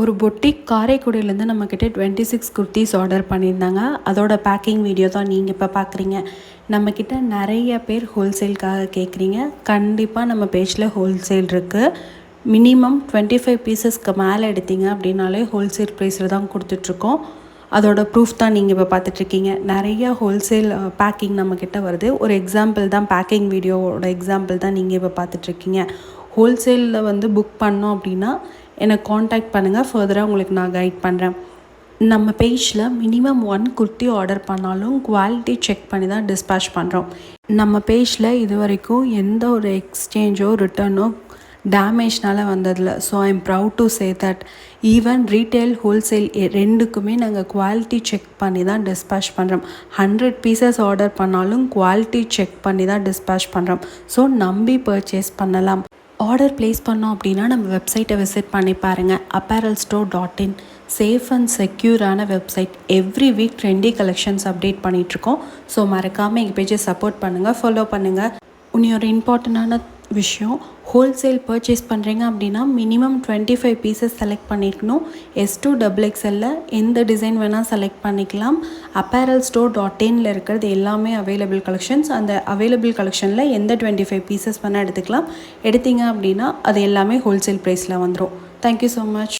ஒரு பொட்டிக் காரைக்குடியிலேருந்து நம்மக்கிட்ட 26 குர்த்திஸ் ஆர்டர் பண்ணியிருந்தாங்க. அதோட பேக்கிங் வீடியோ தான் நீங்கள் இப்போ பார்க்குறீங்க. நம்மக்கிட்ட நிறைய பேர் ஹோல்சேலுக்காக கேட்குறீங்க. கண்டிப்பாக நம்ம பேஜில் ஹோல்சேல் இருக்குது. மினிமம் 25 பீசஸ்க்கு மேலே எடுத்தீங்க அப்படின்னாலே ஹோல்சேல் ப்ரைஸில் தான் கொடுத்துட்ருக்கோம். அதோட ப்ரூஃப் தான் நீங்கள் இப்போ பார்த்துட்ருக்கீங்க. நிறைய ஹோல்சேல் பேக்கிங் நம்மக்கிட்ட வருது. ஒரு எக்ஸாம்பிள் தான், பேக்கிங் வீடியோவோட எக்ஸாம்பிள் தான் நீங்கள் இப்போ பார்த்துட்ருக்கீங்க. ஹோல்சேலில் புக் பண்ணோம் அப்படின்னா என்னை காண்டாக்ட் பண்ணுங்கள். ஃபர்தராக உங்களுக்கு நான் கைட் பண்ணுறேன். நம்ம பேஜில் மினிமம் 1 குர்த்தி ஆர்டர் பண்ணாலும் குவாலிட்டி செக் பண்ணி தான் டிஸ்பேச் பண்ணுறோம். நம்ம பேஜில் இது வரைக்கும் எந்த ஒரு எக்ஸ்சேஞ்சோ ரிட்டர்னோ டேமேஜ்னால் வந்ததில்லை. So I am proud to say that even retail wholesale ரெண்டுக்குமே நாங்கள் குவாலிட்டி செக் பண்ணி தான் டிஸ்பேச் பண்ணுறோம். 100 பீசஸ் ஆர்டர் பண்ணாலும் குவாலிட்டி செக் பண்ணி தான் டிஸ்பேச் பண்ணுறோம். ஸோ நம்பி பர்ச்சேஸ் பண்ணலாம். ஆர்டர் ப்ளேஸ் பண்ணோம் அப்படின்னா நம்ம வெப்சைட்டை விசிட் பண்ணி பாருங்கள். apparelstore.in சேஃப் அண்ட் செக்யூரான website. Every week trendy collections update பண்ணிகிட்ருக்கோம். ஸோ மறக்காமல் எங்கள் பேஜை சப்போர்ட் பண்ணுங்கள், ஃபாலோ பண்ணுங்கள். ஒரு இம்பார்ட்டண்ட்டான விஷயம், ஹோல்சேல் பர்ச்சேஸ் பண்ணுறீங்க அப்படின்னா மினிமம் 25 பீசஸ் செலக்ட் பண்ணியிருக்கணும். S2 XXL எந்த டிசைன் வேணால் செலக்ட் பண்ணிக்கலாம். apparelstore.inல இருக்கிறது எல்லாமே அவைலபிள் கலெக்ஷன்ஸ். அந்த அவைலபிள் கலெக்ஷனில் எந்த 25 பீசஸ் வேணால் எடுத்துக்கலாம். எடுத்தீங்க அப்படின்னா அது எல்லாமே ஹோல்சேல் ப்ரைஸில் வந்துடும். Thank you so much.